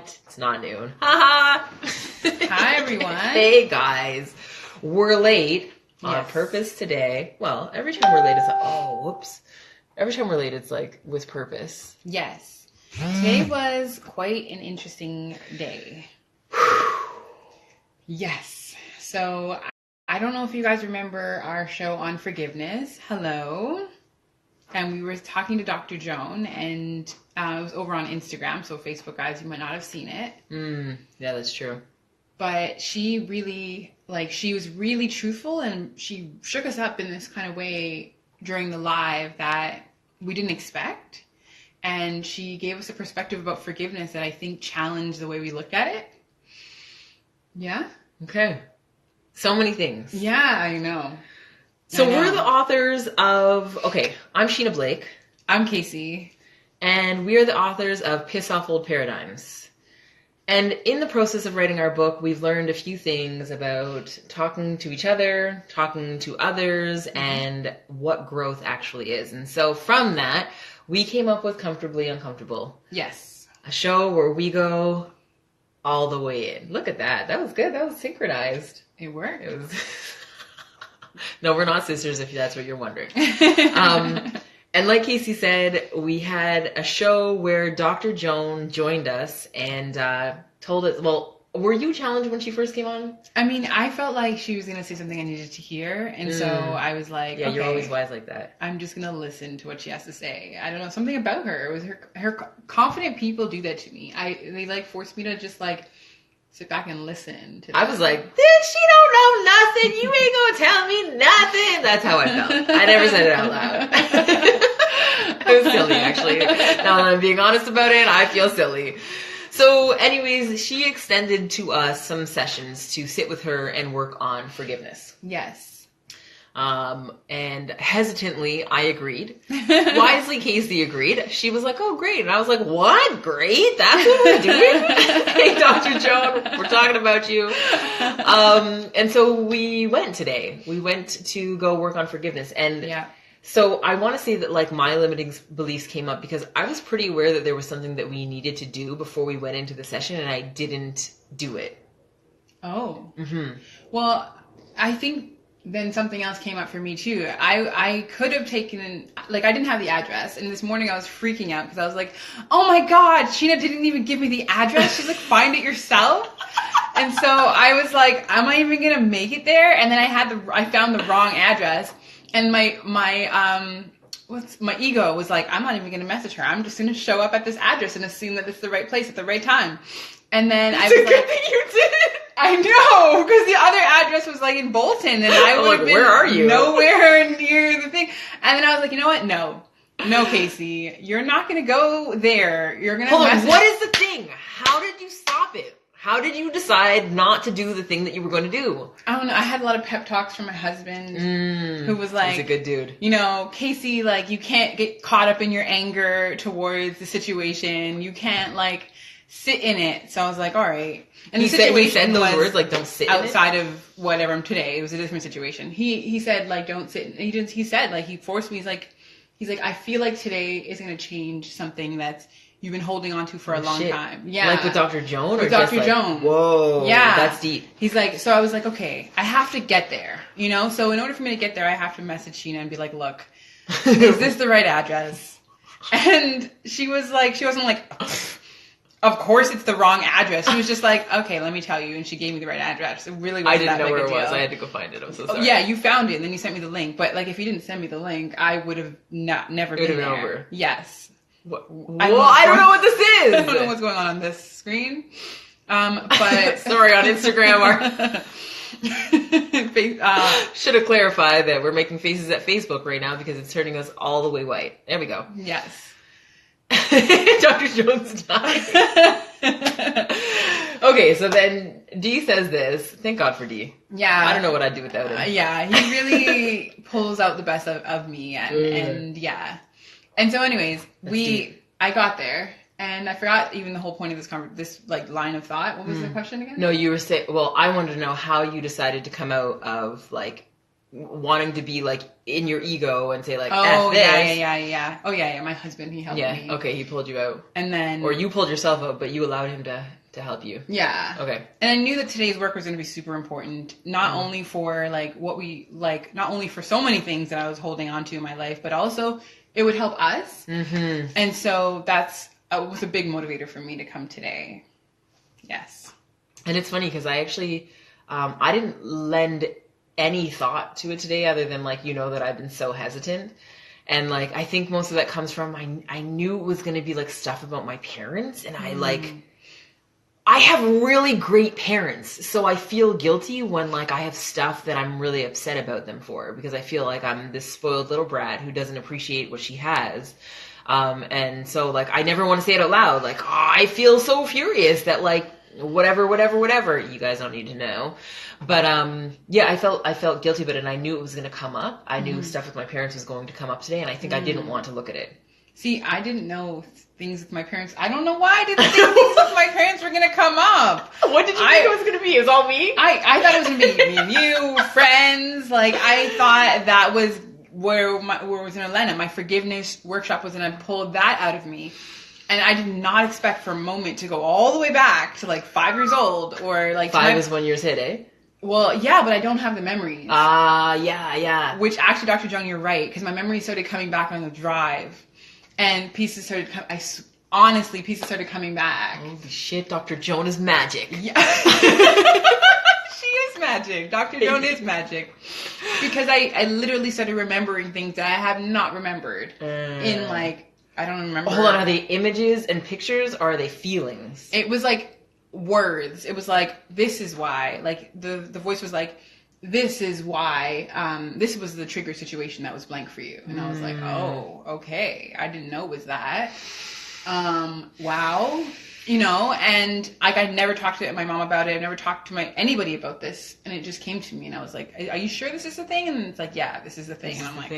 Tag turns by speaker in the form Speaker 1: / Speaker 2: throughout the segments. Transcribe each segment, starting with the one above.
Speaker 1: What? It's not noon. Haha.
Speaker 2: Hi, everyone.
Speaker 1: Hey, guys. We're late on
Speaker 2: Yes.
Speaker 1: purpose today. Well, every time we're late, every time we're late, it's like with purpose.
Speaker 2: Yes. Today was quite an interesting day. Yes. So, I don't know if you guys remember our show on forgiveness. Hello. And we were talking to Dr.Joan, and it was over on Instagram. So, Facebook guys, you might not have seen it.
Speaker 1: Yeah, that's true.
Speaker 2: But she really, she was really truthful, and she shook us up in this kind of way during the live that we didn't expect. And she gave us a perspective about forgiveness that I think challenged the way we looked at it. Yeah?
Speaker 1: Okay. So many things.
Speaker 2: Yeah, I know.
Speaker 1: So we're the authors of, I'm Sheena Blake.
Speaker 2: I'm Casey.
Speaker 1: And we are the authors of Piss Off Old Paradigms. And in the process of writing our book, we've learned a few things about talking to each other, talking to others, and what growth actually is. And so from that, we came up with Comfortably Uncomfortable.
Speaker 2: Yes.
Speaker 1: A show where we go all the way in. Look at that. That was good. That was synchronized.
Speaker 2: It worked.
Speaker 1: It was... No, we're not sisters, if that's what you're wondering. And like Casey said, we had a show where Dr. Joan joined us and told us, well, were you challenged when she first came on?
Speaker 2: I mean, I felt like she was going to say something I needed to hear. And so I was like,
Speaker 1: yeah, you're always wise like that.
Speaker 2: I'm just going to listen to what she has to say. I don't know, something about her. It was her confident people do that to me. They forced me to just sit back and listen to them.
Speaker 1: I was like, she don't know nothing. You ain't gonna tell me nothing. That's how I felt. I never said it out loud. It was silly, actually. Now that I'm being honest about it, I feel silly. So anyways, she extended to us some sessions to sit with her and work on forgiveness.
Speaker 2: Yes.
Speaker 1: And hesitantly, I agreed. Wisely, Casey agreed. She was like, oh, great. And I was like, what? Great? That's what we're doing? Hey, Dr. Joan, we're talking about you. And so we went today. We went to go work on forgiveness. And so I want to say that my limiting beliefs came up because I was pretty aware that there was something that we needed to do before we went into the session, and I didn't do it.
Speaker 2: Oh. Mm-hmm. Well, I think then something else came up for me too. I could have taken, I didn't have the address, and this morning I was freaking out because I was like, oh my God, Sheena didn't even give me the address. She's like, find it yourself. And so I was like, am I even going to make it there? And then I found the wrong address, and my ego was like, I'm not even going to message her. I'm just going to show up at this address and assume that it's the right place at the right time. And then I was like, good thing you did it. I know, because the other address was in Bolton, and I would have been
Speaker 1: where are you?
Speaker 2: Nowhere near the thing. And then I was like, you know what? No, Casey, you're not going to go there. You're going to
Speaker 1: Hold on, what is the thing? How did you stop it? How did you decide not to do the thing that you were going to do?
Speaker 2: I don't know. I had a lot of pep talks from my husband, who was like,
Speaker 1: he's a good dude.
Speaker 2: Casey, you can't get caught up in your anger towards the situation. You can't sit in it. So I was like, all right. And
Speaker 1: he said those words, don't sit in it?
Speaker 2: Outside of whatever today. It was a different situation. He said, don't sit. He said, he forced me. He's like, I feel like today is going to change something that's you've been holding on to for a long time. Yeah.
Speaker 1: With Dr. Joan?
Speaker 2: With Dr. Joan.
Speaker 1: Whoa.
Speaker 2: Yeah.
Speaker 1: That's deep.
Speaker 2: He's like, so I was like, okay, I have to get there. So in order for me to get there, I have to message Sheena and be like, look, is this the right address? And she wasn't like, of course it's the wrong address. She was just like, okay, let me tell you. And she gave me the right address. It really wasn't that big a deal. I didn't know where it was.
Speaker 1: I had to go find it. I'm so sorry.
Speaker 2: Oh, yeah, you found it, and then you sent me the link. But if you didn't send me the link, I would have never been there. Over. Yes.
Speaker 1: What? I don't know what this is.
Speaker 2: I don't know what's going on this screen. But
Speaker 1: sorry, on Instagram. Should have clarified that we're making faces at Facebook right now because it's turning us all the way white. There we go.
Speaker 2: Yes.
Speaker 1: Dr. Jones died. Okay, so then D says this. Thank God for D.
Speaker 2: Yeah.
Speaker 1: I don't know what I'd do without him.
Speaker 2: Yeah, he really pulls out the best of me. And yeah. And so anyways, I got there. And I forgot even the whole point of this line of thought. What was the question again?
Speaker 1: No, you were saying, I wanted to know how you decided to come out of wanting to be like in your ego and say like,
Speaker 2: oh
Speaker 1: F this.
Speaker 2: yeah. Oh yeah. My husband, he helped me.
Speaker 1: Yeah. Okay. He pulled you out.
Speaker 2: And then,
Speaker 1: or you pulled yourself out, but you allowed him to help you.
Speaker 2: Yeah.
Speaker 1: Okay.
Speaker 2: And I knew that today's work was going to be super important, not only for like what we like, not only for so many things that I was holding on to in my life, but also it would help us. Mm-hmm. And so that's was a big motivator for me to come today. Yes.
Speaker 1: And it's funny because I actually, I didn't lend any thought to it today other than like, that I've been so hesitant. And like, I think most of that comes from, I knew it was going to be like stuff about my parents, and I have really great parents. So I feel guilty when like I have stuff that I'm really upset about them for, because I feel like I'm this spoiled little brat who doesn't appreciate what she has. And so like, I never want to say it out loud. Like, I feel so furious that like, whatever, you guys don't need to know. But, yeah, I felt guilty about it, and I knew it was going to come up. I knew stuff with my parents was going to come up today, and I think I didn't want to look at it.
Speaker 2: See, I didn't know things with my parents. I don't know why I didn't think things with my parents were going to come up.
Speaker 1: What did you think it was going to be? It was all me?
Speaker 2: I thought it was going to be me and you, friends. Like, I thought that was where it was going to land. And my forgiveness workshop was going to pull that out of me. And I did not expect for a moment to go all the way back to like 5 years old, or like
Speaker 1: 5 is when yours hit, eh?
Speaker 2: Well, yeah, but I don't have the memories.
Speaker 1: Yeah.
Speaker 2: Which actually, Dr. Joan, you're right, because my memories started coming back on the drive, and pieces started. Honestly, pieces started coming back.
Speaker 1: Holy shit, Dr. Joan is magic.
Speaker 2: Yeah. She is magic. Dr. Joan is magic, because I literally started remembering things that I have not remembered in like. I don't remember.
Speaker 1: Hold on, are they images and pictures, or are they feelings?
Speaker 2: It was like words. It was like, this is why. Like, the voice was like, this is why. This was the trigger situation that was blank for you. And I was like, oh, okay. I didn't know it was that. Wow. And like, I'd never talked to my mom about it. I've never talked to anybody about this. And it just came to me, and I was like, are you sure this is the thing? And it's like, yeah, this is the thing. And I'm like,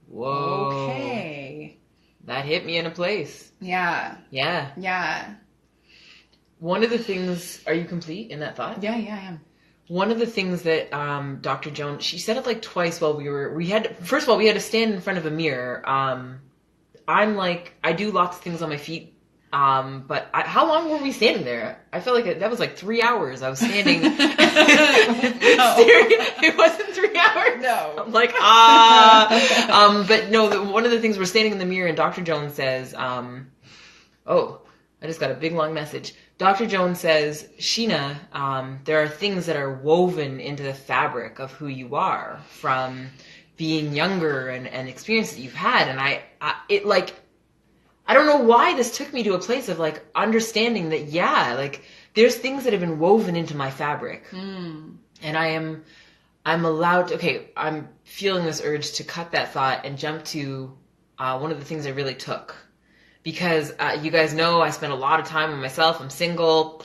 Speaker 1: whoa.
Speaker 2: Okay.
Speaker 1: That hit me in a place.
Speaker 2: Yeah.
Speaker 1: One of the things, are you complete in that thought?
Speaker 2: Yeah, I am.
Speaker 1: One of the things that Dr. Joan, she said it like twice while first of all, we had to stand in front of a mirror. I'm like, I do lots of things on my feet. But how long were we standing there? I felt like that was like 3 hours. I was standing. It wasn't 3 hours.
Speaker 2: No.
Speaker 1: I'm like, but no, one of the things, we're standing in the mirror, and Dr. Joan says, I just got a big long message. Dr. Joan says, Sheena, there are things that are woven into the fabric of who you are from being younger and experiences that you've had. And I don't know why this took me to a place of like understanding that, yeah, like there's things that have been woven into my fabric. And I'm allowed to, I'm feeling this urge to cut that thought and jump to one of the things I really took. Because you guys know I spend a lot of time on myself. I'm single,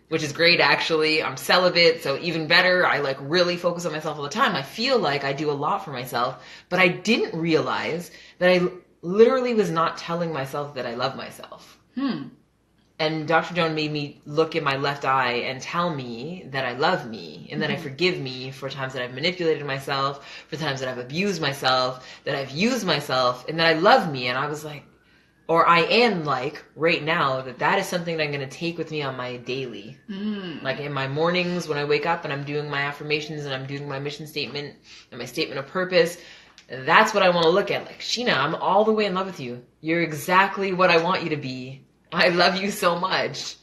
Speaker 1: which is great, actually. I'm celibate, so even better. I like really focus on myself all the time. I feel like I do a lot for myself, but I didn't realize that I literally was not telling myself that I love myself. And Dr. Joan made me look in my left eye and tell me that I love me, and that I forgive me for times that I've manipulated myself, for times that I've abused myself, that I've used myself, and that I love me. And I was like, or I am like, right now, that is something that I'm going to take with me on my daily. Like in my mornings when I wake up and I'm doing my affirmations and I'm doing my mission statement and my statement of purpose. That's what I want to look at. Like, Sheena, I'm all the way in love with you. You're exactly what I want you to be. I love you so much.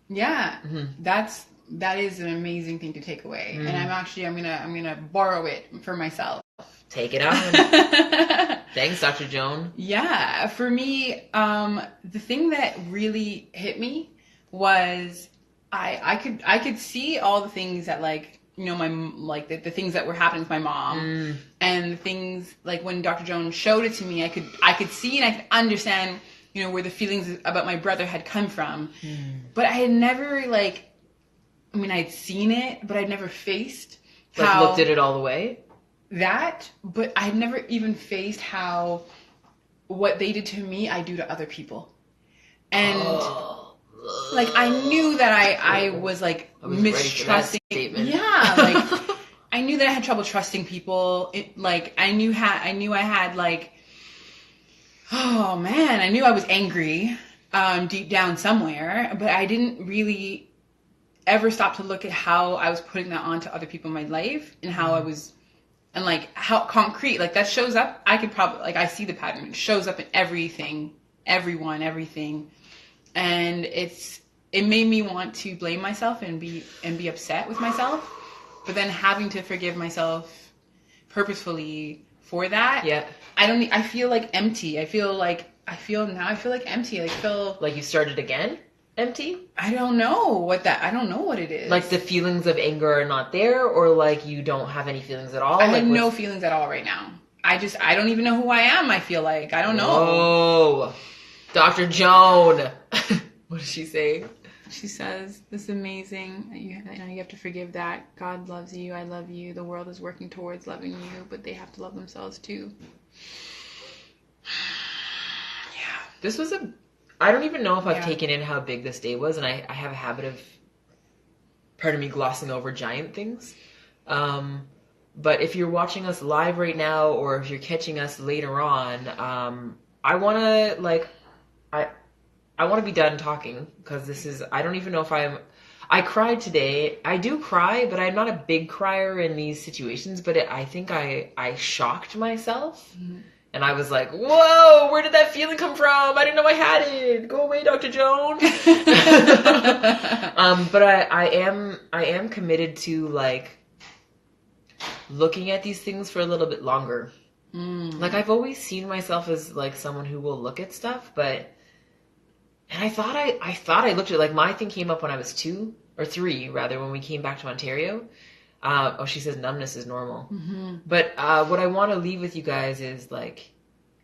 Speaker 2: Yeah. That is an amazing thing to take away. And I'm gonna borrow it for myself.
Speaker 1: Take it on. Thanks, Dr. Joan.
Speaker 2: Yeah. For me, the thing that really hit me was I could see all the things that the things that were happening with my mom, and the things like when Dr. Joan showed it to me, I could see and I could understand, where the feelings about my brother had come from. But I had never I'd seen it, but I'd never faced
Speaker 1: looked at it all the way.
Speaker 2: But I'd never even faced how what they did to me, I do to other people. And I knew that I was
Speaker 1: I was
Speaker 2: mistrusting.
Speaker 1: ready for that statement.
Speaker 2: Yeah, I knew that I had trouble trusting people. I knew I had like, oh man, I knew I was angry deep down somewhere, but I didn't really ever stop to look at how I was putting that onto other people in my life and how I was, and like how concrete, like that shows up. I could probably, like, I see the pattern. It shows up in everything, everyone, everything. And it made me want to blame myself and be upset with myself, but then having to forgive myself purposefully for that.
Speaker 1: Yeah.
Speaker 2: I feel like empty. I feel like empty. Like
Speaker 1: you started again? Empty?
Speaker 2: I don't know what it is.
Speaker 1: Like the feelings of anger are not there, or like you don't have any feelings at all?
Speaker 2: I have no feelings at all right now. I don't even know who I am, I feel like. I don't know.
Speaker 1: Oh, Dr. Joan. What does she say?
Speaker 2: She says, this is amazing. You have to forgive that. God loves you. I love you. The world is working towards loving you, but they have to love themselves too. Yeah.
Speaker 1: This was I don't even know if I've taken in how big this day was, and I have a habit of, pardon me, glossing over giant things. But if you're watching us live right now, or if you're catching us later on, I want to, I want to be done talking, because I don't even know if I cried today. I do cry, but I'm not a big crier in these situations, but I think I shocked myself. Mm-hmm. And I was like, whoa, where did that feeling come from? I didn't know I had it. Go away, Dr. Joan. But I am committed to, like, looking at these things for a little bit longer. Mm. Like, I've always seen myself as, like, someone who will look at stuff, and I thought I looked at, like, my thing came up when I was 2 or 3, rather, when we came back to Ontario. She says numbness is normal. Mm-hmm. But what I want to leave with you guys is, like,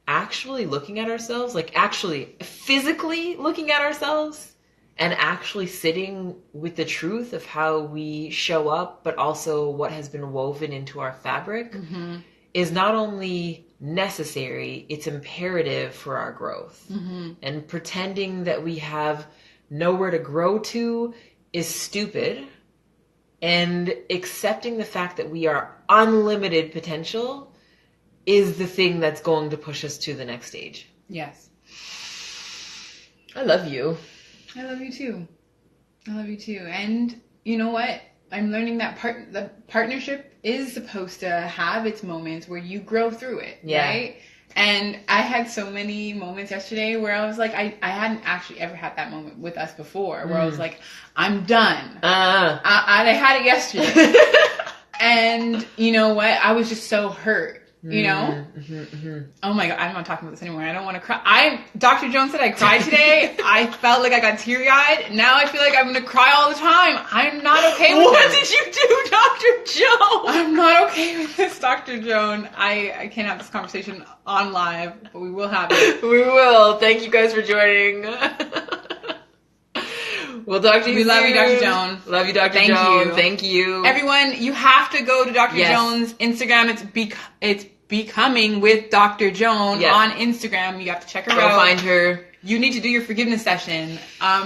Speaker 1: actually looking at ourselves, like, actually physically looking at ourselves and actually sitting with the truth of how we show up, but also what has been woven into our fabric, mm-hmm. is not only necessary, it's imperative for our growth. Mm-hmm. And pretending that we have nowhere to grow to is stupid. And accepting the fact that we are unlimited potential is the thing that's going to push us to the next stage.
Speaker 2: Yes.
Speaker 1: I love you.
Speaker 2: I love you too. And you know what? I'm learning that the partnership is supposed to have its moments where you grow through it, right? And I had so many moments yesterday where I was like, I hadn't actually ever had that moment with us before, where I was like, I'm done. I had it yesterday. And you know what? I was just so hurt, you know? Mm-hmm, mm-hmm. Oh my God, I'm not talking about this anymore. I don't want to cry. Dr. Joan said I cried today. I felt like I got teary-eyed. Now I feel like I'm going to cry all the time. I'm not okay with
Speaker 1: What did you do, Dr. Joan?
Speaker 2: I'm not okay with this, Dr. Joan. I can't have this conversation on live, but we will have it.
Speaker 1: We will. Thank you guys for joining. We'll talk to you soon.
Speaker 2: We love you, Dr. Joan.
Speaker 1: Love you, Dr. Joan. Thank you.
Speaker 2: Everyone, you have to go to Dr. Joan's Instagram. It's Becoming with Dr. Joan on Instagram. You have to check her out.
Speaker 1: Go find her.
Speaker 2: You need to do your forgiveness session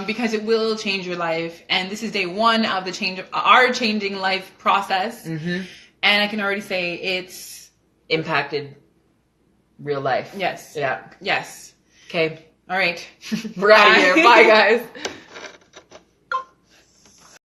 Speaker 2: because it will change your life. And this is day 1 of our changing life process. Mm-hmm. And I can already say it's
Speaker 1: impacted real life.
Speaker 2: Yes.
Speaker 1: Yeah.
Speaker 2: Yes.
Speaker 1: Okay.
Speaker 2: All right.
Speaker 1: We're out of here. Bye, guys.